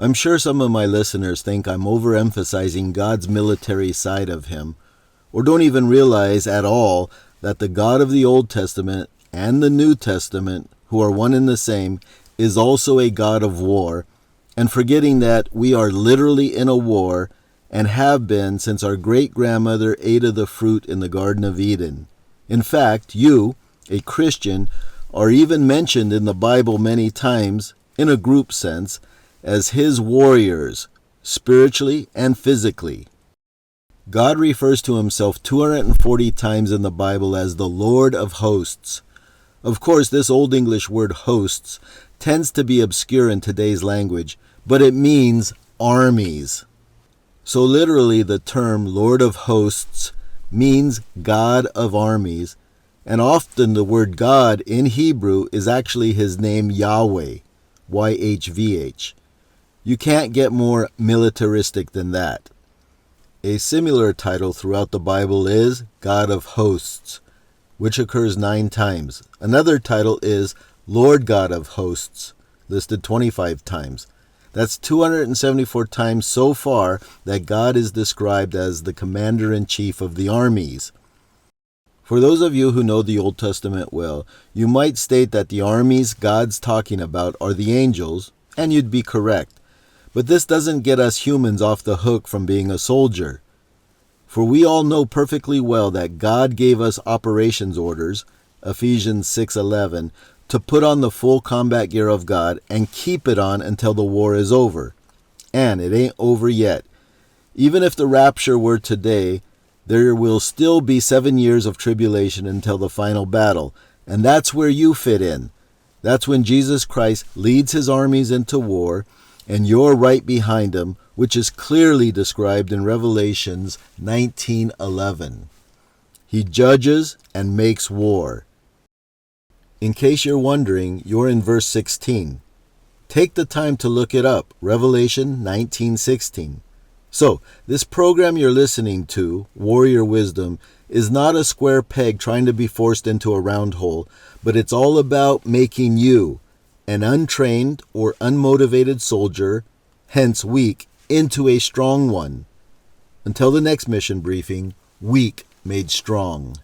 I'm sure some of my listeners think I'm overemphasizing God's military side of him, or don't even realize at all that the God of the Old Testament and the New Testament, who are one and the same, is also a God of war, and forgetting that we are literally in a war and have been since our great-grandmother ate of the fruit in the Garden of Eden. In fact, you, a Christian, are even mentioned in the Bible many times, in a group sense, as his warriors, spiritually and physically. God refers to himself 240 times in the Bible as the Lord of hosts. Of course, this Old English word hosts tends to be obscure in today's language, but it means armies. So literally the term Lord of hosts means God of armies, and often the word God in Hebrew is actually his name Yahweh, YHVH. You can't get more militaristic than that. A similar title throughout the Bible is God of Hosts, which occurs 9 times. Another title is Lord God of Hosts, listed 25 times. That's 274 times so far that God is described as the commander-in-chief of the armies. For those of you who know the Old Testament well, you might state that the armies God's talking about are the angels, and you'd be correct. But this doesn't get us humans off the hook from being a soldier. For we all know perfectly well that God gave us operations orders, Ephesians 6:11, to put on the full combat gear of God and keep it on until the war is over. And it ain't over yet. Even if the rapture were today, there will still be 7 years of tribulation until the final battle. And that's where you fit in. That's when Jesus Christ leads his armies into war, and you're right behind him, which is clearly described in Revelations 19:11. He judges and makes war. In case you're wondering, you're in verse 16. Take the time to look it up, Revelation 19:16. So, this program you're listening to, Warrior Wisdom, is not a square peg trying to be forced into a round hole, but it's all about making you, an untrained or unmotivated soldier, hence weak, into a strong one. Until the next mission briefing, weak made strong.